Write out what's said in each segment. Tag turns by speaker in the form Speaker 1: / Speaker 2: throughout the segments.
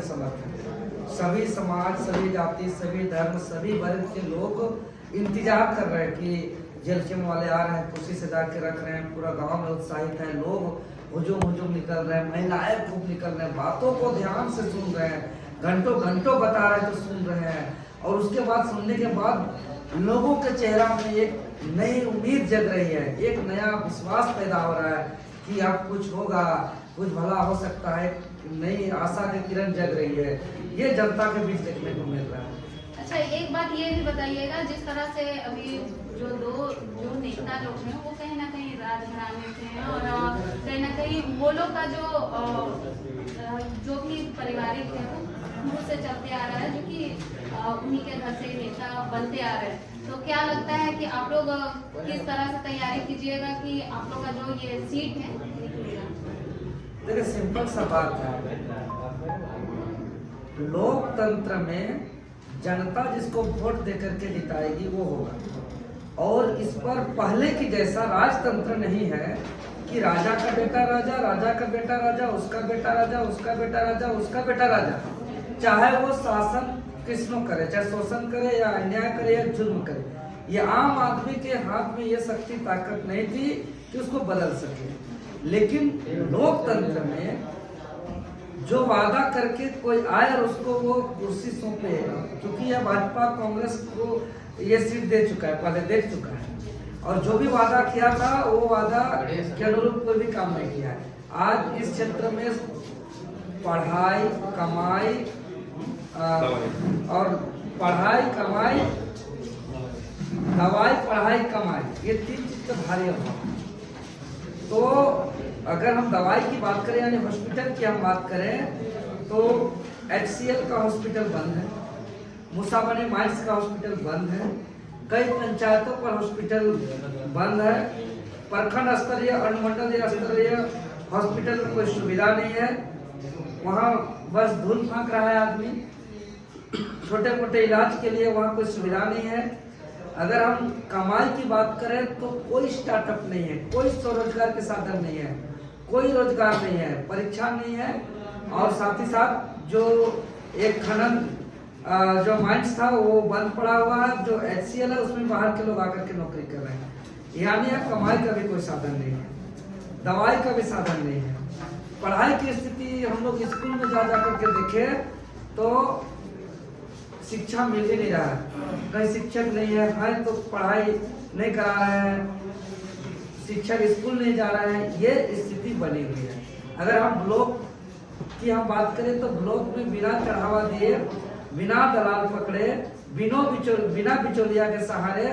Speaker 1: समर्थन सभी समाज, सभी जाति, सभी धर्म, सभी वर्ग के लोग इंतजार कर रहे हैं कि जेलखेम वाले आ रहे हैं, कुर्सी सजा के रख रहे हैं, पूरा गांव में उत्साहित है, लोग हुजूम निकल रहे हैं, महिलाएं खूब निकल रहे हैं, बातों को ध्यान से सुन रहे हैं, घंटों घंटों बता रहे हैं तो सुन रहे हैं। और उसके बाद सुनने के बाद लोगों के चेहरा में एक नई उम्मीद जग रही है, एक नया विश्वास पैदा हो रहा है कि अब कुछ होगा, कुछ भला हो सकता है, नई आशा की किरण जग रही है। ये जनता के बीच देखने को मिल रहा है।
Speaker 2: अच्छा, एक बात ये भी बताइएगा, जिस तरह से अभी जो नेता लोग हैं वो कहीं ना कहीं राजघराने से हैं और कहीं ना कहीं वो लोग का जो भी पारिवारिक है वो से चलते आ रहा है, जो कि उन्हीं के घर से नेता बनते आ रहे हैं। तो क्या लगता है कि आप लोग किस तरह से तैयारी कीजिएगा कि आप लोग का जो ये सीट है निकलेगा?
Speaker 1: देखिए, सिंपल सा बात है, लोकतंत्र में जनता जिसको वोट देकर के जिताएगी वो होगा। और इस पर पहले की जैसा राजतंत्र नहीं है कि राजा का बेटा राजा, राजा का बेटा राजा, उसका बेटा राजा, उसका बेटा राजा, उसका बेटा राजा। चाहे वो शासन किसनो करे, चाहे शोषण करे या अन्याय करे या जुल्म करे, ये आम आदमी के हाथ में ये शक्ति ताकत नहीं थी कि उसको बदल सके। लेकिन लोकतंत्र में जो वादा करके कोई आए और उसको वो कुर्सी सौंपे, क्योंकि यह भाजपा कांग्रेस को ये सीट दे चुका है, पहले दे चुका है, और जो भी वादा किया था वो वादा के अनुरूप कोई भी काम नहीं किया है। आज इस क्षेत्र में पढ़ाई कमाई और पढ़ाई कमाई, दवाई पढ़ाई कमाई, ये तीन चीज तो भारी है। तो अगर हम दवाई की बात करें यानी हॉस्पिटल की हम बात करें तो HCL का हॉस्पिटल बंद है, मुसाबनी माइंस का हॉस्पिटल बंद है, कई पंचायतों पर हॉस्पिटल बंद है, प्रखंड स्तरीय अनुमंडलीय स्तरीय हॉस्पिटल में कोई सुविधा नहीं है, वहाँ बस धूल फाँक रहा है आदमी, छोटे मोटे इलाज के लिए वहाँ कोई सुविधा नहीं है। अगर हम कमाई की बात करें तो कोई स्टार्टअप नहीं है, कोई स्वरोजगार के साधन नहीं है, कोई रोजगार नहीं है, परीक्षा नहीं है। और साथ ही साथ जो एक खनन जो माइंस था वो बंद पड़ा हुआ है, जो HCL है उसमें बाहर के लोग आकर के नौकरी कर रहे हैं। यानी अब कमाई का भी कोई साधन नहीं है, दवाई का भी साधन नहीं है। पढ़ाई की स्थिति हम लोग स्कूल में जा करके देखे तो शिक्षा मिल ही नहीं रहा है, कहीं शिक्षक नहीं है तो पढ़ाई नहीं करा रहे हैं, शिक्षक स्कूल नहीं जा रहे हैं, ये स्थिति बनी हुई है। अगर हम ब्लॉक की हम बात करें तो ब्लॉक में बिना चढ़ावा दिए, बिना दलाल पकड़े, बिना बिचौलिया के सहारे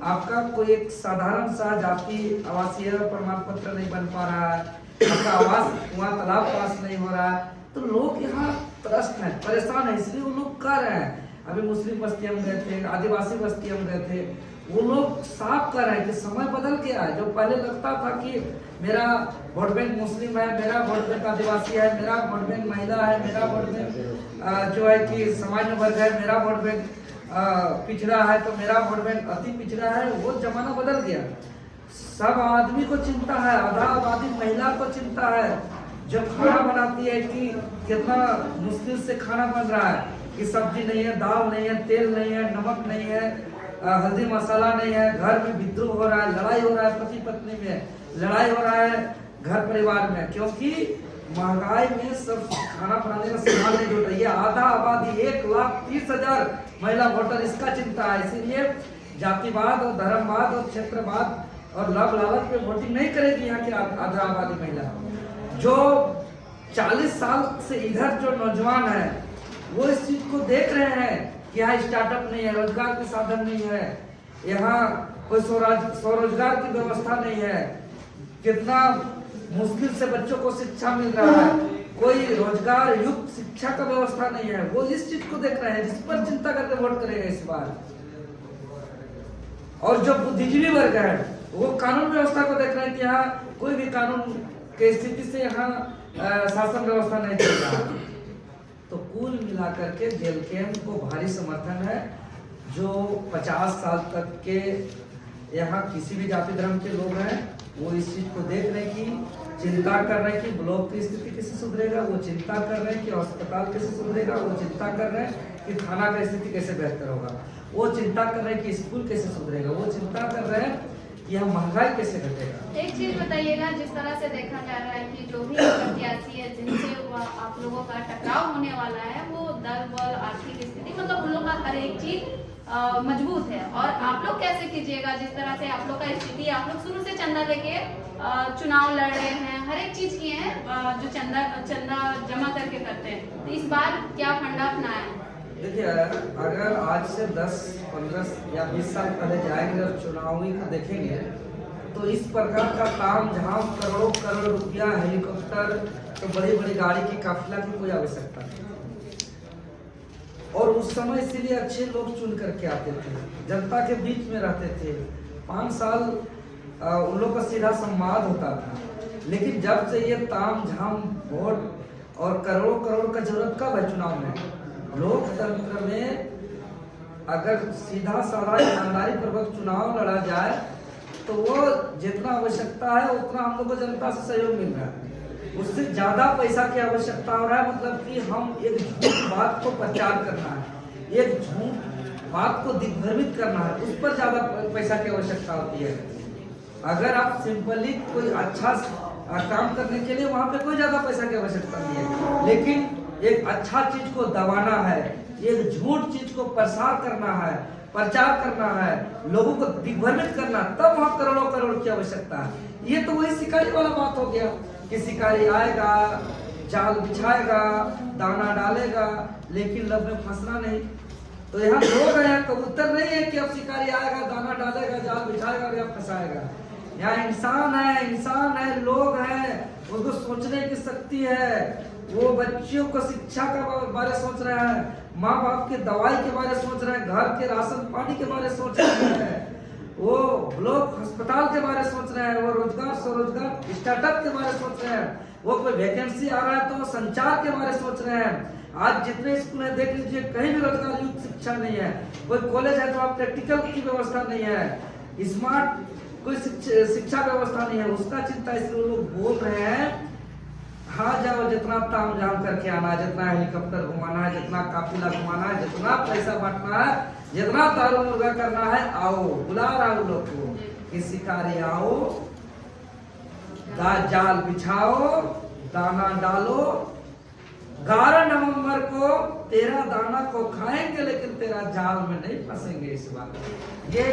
Speaker 1: आपका कोई एक साधारण सा जाति आवासीय प्रमाण पत्र नहीं बन पा रहा है, आपका आवास कुआं तालाब पास नहीं हो रहा है, तो लोग यहाँ त्रस्त हैं, परेशान है, इसलिए वो लोग कर रहे हैं। अभी मुस्लिम बस्ती हम गए थे, आदिवासी बस्ती हम गए थे, वो लोग साफ कर रहे हैं कि समय बदल गया है। जो पहले लगता था कि मेरा वोट बैंक मुस्लिम है, मेरा वोट बैंक आदिवासी है, मेरा वोट बैंक महिला है, मेरा वोट बैंक जो है कि सामान्य वर्ग है, मेरा वोट बैंक पिछड़ा है, तो मेरा वोट बैंक अति पिछड़ा है, वो जमाना बदल गया। सब आदमी को चिंता है, आधा आबादी महिला को चिंता है, जो खाना बनाती है कि कितना मुश्किल से खाना बन रहा है, कि सब्जी नहीं है, दाल नहीं है, तेल नहीं है, नमक नहीं है, हल्दी मसाला नहीं है, घर में विद्रोह हो रहा है, लड़ाई हो रहा है, पति पत्नी में लड़ाई हो रहा है, घर परिवार में, क्योंकि महंगाई में सब खाना बनाने का सामान नहीं जुट रही है। आधा आबादी 1,30,000 महिला वोटर, इसका चिंता है। इसीलिए जातिवाद और धर्मवाद और क्षेत्रवाद और लाभ लालच पे वोटिंग नहीं करेगी यहाँ की आधा आबादी महिला। जो 40 साल से इधर जो नौजवान है वो इस चीज को देख रहे हैं कि यहाँ स्टार्टअप नहीं है, रोजगार के साधन नहीं है, यहाँ कोई स्वरोजगार की व्यवस्था नहीं है, कितना मुश्किल से बच्चों को शिक्षा मिल रहा है, कोई रोजगार युक्त शिक्षा का व्यवस्था नहीं है, वो इस चीज को देख रहे हैं, जिस पर चिंता करके वोट करेगा इस बार। और जो बुद्धिजीवी वर्ग है वो कानून व्यवस्था को देख रहे हैं कि यहाँ कोई भी कानून की स्थिति से यहाँ शासन व्यवस्था नहीं चल रहा। तो कुल मिलाकर के जेलखेम को भारी समर्थन है। जो 50 साल तक के यहाँ किसी भी जाति धर्म के लोग हैं वो इस चीज को देख रहे हैं कि चिंता कर रहे हैं कि ब्लॉक की स्थिति कैसे सुधरेगा, वो चिंता कर रहे हैं कि अस्पताल कैसे सुधरेगा, वो चिंता कर रहे हैं कि थाना का स्थिति कैसे बेहतर होगा, वो चिंता कर रहे हैं कि स्कूल कैसे सुधरेगा, वो चिंता कर रहे हैं कि हम महंगाई कैसे घटेगा।
Speaker 2: एक चीज बताइएगा, जिस तरह से देखा जा रहा है कि जो भी प्रत्याशी है जिनसे आप लोगों का टकराव होने वाला है, वो दल बल आर्थिक स्थिति मतलब उन लोग का हर एक चीज मजबूत है, और आप लोग कैसे कीजिएगा, जिस तरह से आप लोग का स्थिति, आप लोग शुरू से चंदा लेके चुनाव लड़ रहे हैं, हर एक चीज किए हैं जो चंदा जमा करके करते हैं, तो इस बार क्या फंडा अपनाया है?
Speaker 1: देखिए, अगर आज से 10, 15 या 20 साल पहले जाएंगे और चुनावी को देखेंगे तो इस प्रकार का काम जहाँ करोड़ों करोड़ रुपया, हेलीकॉप्टर, तो बड़ी बड़ी गाड़ी की काफिला की कोई आवश्यकता नहीं, और उस समय इसीलिए अच्छे लोग चुन करके आते थे, जनता के बीच में रहते थे, 5 साल उन लोग का सीधा संवाद होता था। लेकिन जब से ये ताम झाम वोट और करोड़ों करोड़ का जरूरत कब है चुनाव में? लोकतंत्र में अगर सीधा साधा ईमानदारी पूर्वक चुनाव लड़ा जाए तो वो जितना आवश्यकता है उतना हम लोग को जनता से सहयोग मिल रहा है, उससे ज्यादा पैसा की आवश्यकता हो रहा है। मतलब कि हम एक झूठ बात को प्रचार करना है, एक झूठ बात को दिग्भ्रमित करना है, उस पर ज्यादा पैसा की आवश्यकता होती है। अगर आप सिंपली कोई अच्छा काम करने के लिए वहां पे कोई ज्यादा पैसा की आवश्यकता नहीं है, लेकिन एक अच्छा चीज को दबाना है, एक झूठ चीज को प्रसार करना है, प्रचार करना है, लोगों को दिग्भ्रमित करना, तब वहां करोड़ों करोड़ की आवश्यकता है। ये तो वही शिकारी वाला बात हो गया कि शिकारी आएगा, जाल बिछाएगा, दाना डालेगा, लेकिन लब में फंसना नहीं। तो यहाँ लोग हैं, कबूतर नहीं है कि अब शिकारी आएगा, दाना डालेगा, जाल बिछाएगा या फंसाएगा। यहाँ इंसान है, लोग हैं, उनको सोचने की शक्ति है, वो बच्चियों को शिक्षा के बारे सोच रहे हैं, माँ बाप की दवाई के बारे सोच रहे हैं, घर के राशन पानी के बारे सोच रहे हैं, वो ब्लॉक अस्पताल के बारे सोच रहे हैं, वो रोजगार स्वरोजगार स्टार्टअप के बारे सोच रहे हैं, वो कोई वैकेंसी आ रहा है तो वो संचार के बारे सोच रहे हैं। आज जितने स्कूल है देख लीजिए, कहीं भी रोजगार युक्त शिक्षा नहीं है, कोई कॉलेज है तो आप प्रैक्टिकल की व्यवस्था नहीं है, स्मार्ट कोई शिक्षा व्यवस्था नहीं है, उसका चिंता इसलिए लोग बोल रहे हैं हाँ जाओ, जितना ताम झाम करके आना है, जितना हेलीकॉप्टर घुमाना है, जितना काफिला घुमाना है, जितना पैसा बांटना है, जितना दारू मुर्गा करना है, आओ, बुला रहा हूँ लोग को कि शिकारी आओ, जाल बिछाओ, दाना डालो, 11 नवंबर को तेरा दाना को खाएंगे लेकिन तेरा जाल में नहीं फंसेंगे। इस बार ये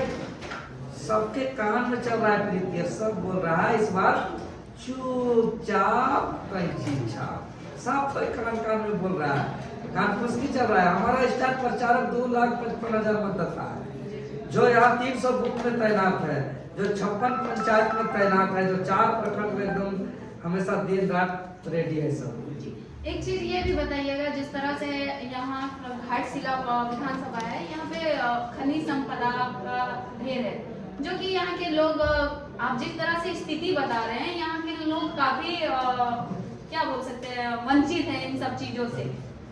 Speaker 1: सबके कान में चल रहा है, प्रीति सब बोल रहा है इस बार चुपचाप कैंची छाप, सब कोई कान में बोल रहा है, कान फुसकी चल रहा है। हमारा स्टार प्रचारक 2,55,000 मतदाता है, जो यहाँ 300 बूथ में तैनात है, जो 56 पंचायत में तैनात है, जो 4 प्रखंड में एकदम हमेशा दिन रात रेडी है सब।
Speaker 2: एक चीज ये भी बताइएगा, जिस तरह से यहाँ घाटशिला विधानसभा है, यहाँ पे खनिज संपदा का ढेर है, जो कि यहाँ के लोग, आप जिस तरह से स्थिति बता रहे हैं, यहाँ के लोग काफी क्या बोल सकते हैं, वंचित हैं इन सब चीजों से।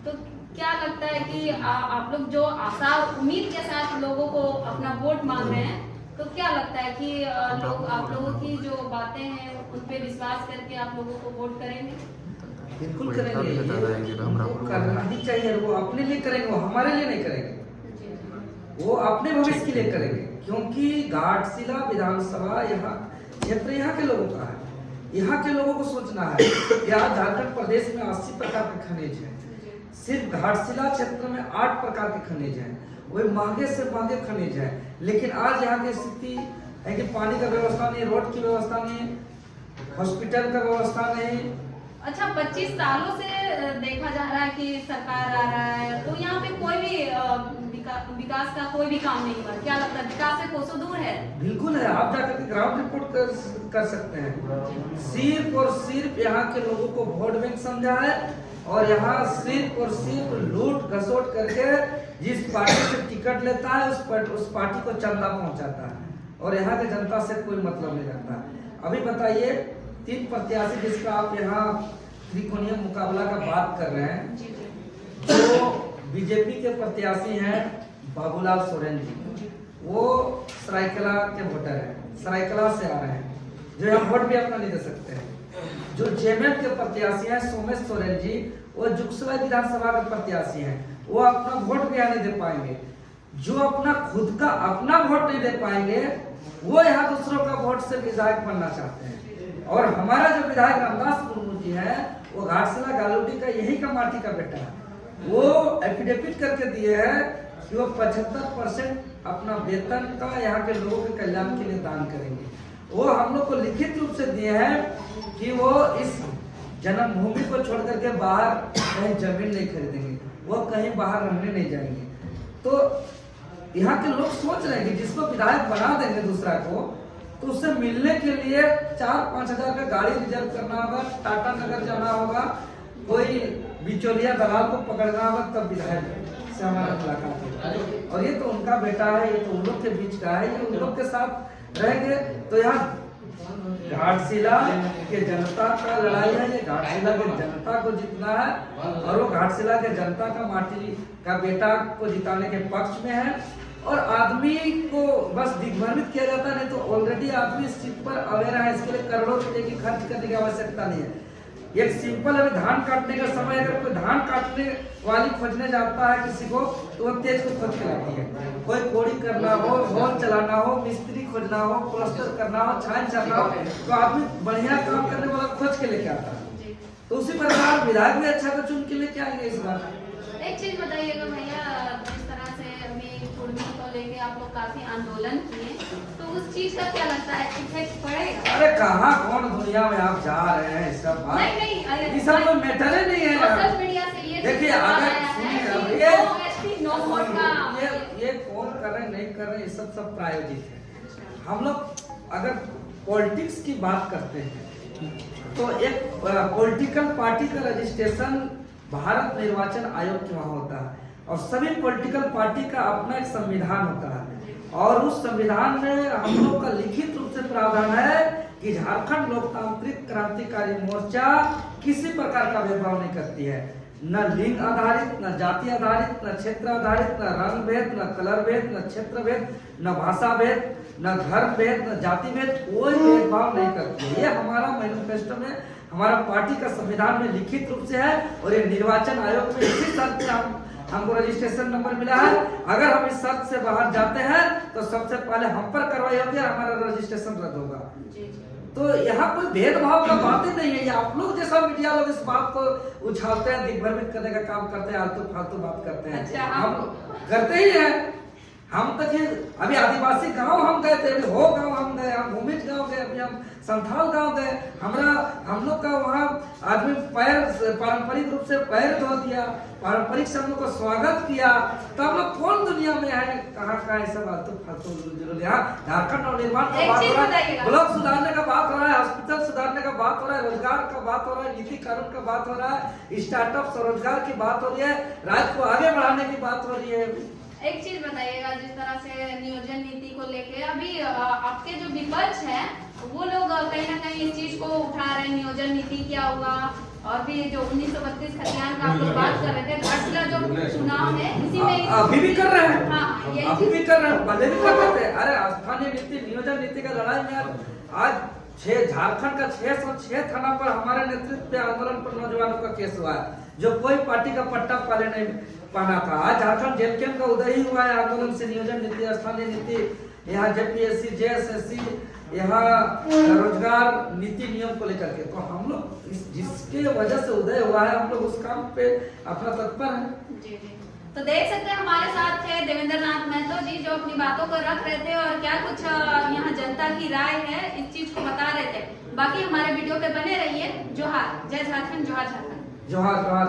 Speaker 2: तो क्या लगता है कि आप लोग जो आशा उम्मीद के साथ लोगों को अपना वोट मांग रहे हैं, तो क्या लगता है कि लोग आप लोगों की जो बातें हैं उन पे विश्वास करके आप लोगों को वोट करेंगे?
Speaker 1: बिल्कुल करेंगे, करना ही चाहिए। वो अपने लिए करेंगे, वो हमारे लिए नहीं करेंगे, वो अपने भविष्य के लिए करेंगे, क्योंकि घाटशिला विधानसभा यहाँ क्षेत्र यहाँ के लोगों का है, यहाँ के लोगों को सोचना है। यहाँ झारखंड प्रदेश में 80 प्रकार के खनिज हैं, सिर्फ घाटशिला क्षेत्र में 8 प्रकार के खनिज हैं, वही महंगे से महंगे खनिज हैं। लेकिन आज यहाँ की स्थिति है कि पानी का व्यवस्था नहीं, रोड की व्यवस्था नहीं, हॉस्पिटल का व्यवस्था नहीं।
Speaker 2: अच्छा, 25 सालों से देखा जा रहा है कि सरकार आ रहा है, तो यहाँ पे कोई भी विकास का कोई भी काम नहीं हुआ। क्या लगता है, विकास से कोसों दूर है?
Speaker 1: बिल्कुल है, आप जाकर के ग्राउंड रिपोर्ट कर सकते हैं। सिर्फ और सिर्फ यहाँ के लोगों को वोट बैंक समझा है, और यहाँ सिर्फ और सिर्फ लूट घसोट करके जिस पार्टी से टिकट लेता है उस पार्टी को चंदा पहुंचाता है, और यहाँ के जनता से कोई मतलब नहीं रखता। अभी बताइए, 3 प्रत्याशी जिसका आप यहाँ त्रिकोणीय मुकाबला का बात कर रहे हैं, जो बीजेपी के प्रत्याशी हैं बाबूलाल सोरेन जी, वो सरायकला के वोटर हैं, सरायकला से आ रहे हैं, जो यहाँ वोट भी अपना नहीं दे सकते हैं। जो जेएमएम के प्रत्याशी हैं सोमेश सोरेन जी, वो जुगसराय विधानसभा के प्रत्याशी हैं, वो अपना वोट भी नहीं दे पाएंगे। जो अपना खुद का अपना वोट नहीं दे पाएंगे, वो यहाँ दूसरों का वोट से विधायक बनना चाहते हैं। और हमारा जो विधायक रामदास मुर्मू जी है, वो घाटशिला गालूडी का यही का माटी का बेटा है। वो एफिडेविट करके दिए है कि वो 75% अपना वेतन का यहाँ के लोगों के कल्याण के लिए दान करेंगे। वो हम लोग को लिखित रूप से दिए हैं कि वो इस जन्मभूमि को छोड़ करके बाहर कहीं जमीन नहीं खरीदेंगे, वो कहीं बाहर रहने नहीं जाएंगे। तो यहाँ के लोग सोच रहे हैं कि जिसको विधायक बना देंगे दूसरा को, तो उससे मिलने के लिए 4-5 हजार का गाड़ी रिजर्व करना होगा, टाटा नगर जाना होगा, कोई बिचौलिया दलाल को पकड़ना होगा, तब विधायक से हमारा मुलाकात होगा। और ये तो उनका बेटा है, ये तो उन लोग के बीच का है, ये उन लोग के साथ रहेंगे। तो यहाँ घाटशिला के जनता का लड़ाई है, ये घाटशिला के जनता को जीतना है, और वो घाटशिला के जनता का माटी का बेटा को जिताने के पक्ष में है। और आदमी को बस दिग्भ्रमित किया जाता है, नहीं तो ऑलरेडी आदमी इस चीज पर अवेयर है। इसके लिए करोड़ों रुपए की खर्च करने की आवश्यकता नहीं है। एक सिंपल अभी धान काटने का समय, अगर कोई धान काटने वाली खोजने जाता है किसी को, तो वो तेज को खोज के लाती है। कोई कोड़ी करना हो, हॉल चलाना हो, मिस्त्री खोजना हो, प्लास्टर करना हो, छान चलना हो, तो आदमी बढ़िया काम करने वाला खोज के लेके आता है। तो उसी प्रकार विधायक भी अच्छा तो चुन के लेके आएंगे इस बार।
Speaker 2: एक चीज बताइएगा भैया, जिस तरह से अभी कुर्मी को लेके आप लोग काफी आंदोलन किए, तो उस चीज का क्या लगता है इफेक्ट पड़ेगा?
Speaker 1: अरे कहाँ कौन दुनिया में आप जा रहे हैं, सब बात
Speaker 2: नहीं,
Speaker 1: ये सब कोई मैटर ही नहीं है।
Speaker 2: सोशल मीडिया से ये
Speaker 1: देखिए, ये कौन कर रहे नहीं कर रहे, ये सब प्रायोजित है। हम लोग अगर पॉलिटिक्स की बात करते हैं, तो एक पॉलिटिकल पार्टी का रजिस्ट्रेशन भारत निर्वाचन आयोग के वहाँ होता है, और सभी पॉलिटिकल पार्टी का अपना एक संविधान होता है। और उस संविधान में हम लोग का लिखित रूप से प्रावधान है कि झारखंड लोकतांत्रिक क्रांतिकारी मोर्चा किसी प्रकार का भेदभाव नहीं करती है, न लिंग आधारित, न जाति आधारित, न क्षेत्र आधारित, न रंग भेद, न कलर भेद, न क्षेत्र भेद, न भाषा भेद, न धर्म भेद, न जाति भेद, कोई भेदभाव नहीं करती है। ये हमारा मैनिफेस्टो में, हमारा पार्टी का संविधान में लिखित रूप से है। और ये निर्वाचन आयोग में इसी शर्त से हमको रजिस्ट्रेशन नंबर मिला है। अगर हम इस शर्त से बाहर जाते हैं, तो सबसे पहले हम पर कार्रवाई होगी और हमारा रजिस्ट्रेशन रद्द होगा। तो यहाँ कोई भेदभाव का बात ही नहीं है। ये आप लोग जैसा मीडिया लोग इस बात को उछालते हैं, दिग्भ्रमित करने का काम करते हैं, आलतू फालतू बात करते हैं।
Speaker 2: अच्छा,
Speaker 1: हम करते ही हैं। हम तक अभी आदिवासी गांव हम गए थे, अभी हो गांव हम गए, हम भूमिज गांव गए, अभी हम संथाल गांव गए। हम लोग का वहाँ आदमी पैर पारंपरिक रूप से पैर धो दिया, पारंपरिक से हम लोग को स्वागत किया। तो हम लोग कौन दुनिया में है, कहाँ का है सब फालतू फालतू। यहाँ झारखंड और निर्माण का बात हो रहा है, ब्लॉक सुधारने का बात हो रहा है, हॉस्पिटल सुधारने का बात हो रहा है, रोजगार का बात हो रहा है, नीति कानून का बात हो रहा है, स्टार्टअप स्वरोजगार की बात हो रही है, राज्य को आगे बढ़ाने की बात हो रही है।
Speaker 2: एक चीज बताइएगा, जिस तरह से नियोजन नीति को लेके अभी आपके जो विपक्ष है, वो लोग कहीं ना कहीं इस चीज को उठा रहे हैं, नियोजन नीति क्या होगा। और भी जो 1932 खतियान का आप लोग बात कर रहे थे, घाटशिला जो चुनाव है, इसी में
Speaker 1: अभी भी कर रहे हैं।
Speaker 2: हाँ,
Speaker 1: अभी भी कर रहे हैं, पहले भी कर रहे थे। अरे स्थानीय नीति, नियोजन नीति का लड़ाई में आज झारखंड का 606 थाना पर हमारे नेतृत्व पे आंदोलन पर नौजवानों का केस हुआ है, जो कोई पार्टी का पट्टा पहले नहीं पहना था। आज झारखंड जेल का उदय ही हुआ है आंदोलन से। नियोजन नीति, स्थानीय नीति, यहाँ जेपीएससी, जेएसएससी, यहाँ रोजगार नीति नियम को लेकर के, तो हम लोग जिसके वजह से उदय हुआ है, हम लोग उस काम पे अपना तत्पर है।
Speaker 2: जी। तो देख सकते हैं हमारे साथ थे देवेंद्र नाथ महतो जी, जो अपनी बातों को रख रहे थे और क्या कुछ यहाँ जनता की राय है इस चीज को बता रहे थे। बाकी हमारे वीडियो पे बने रहिए। जोहार, जय झारखंड, जोहार झारखंड,
Speaker 1: जोहार जोहार।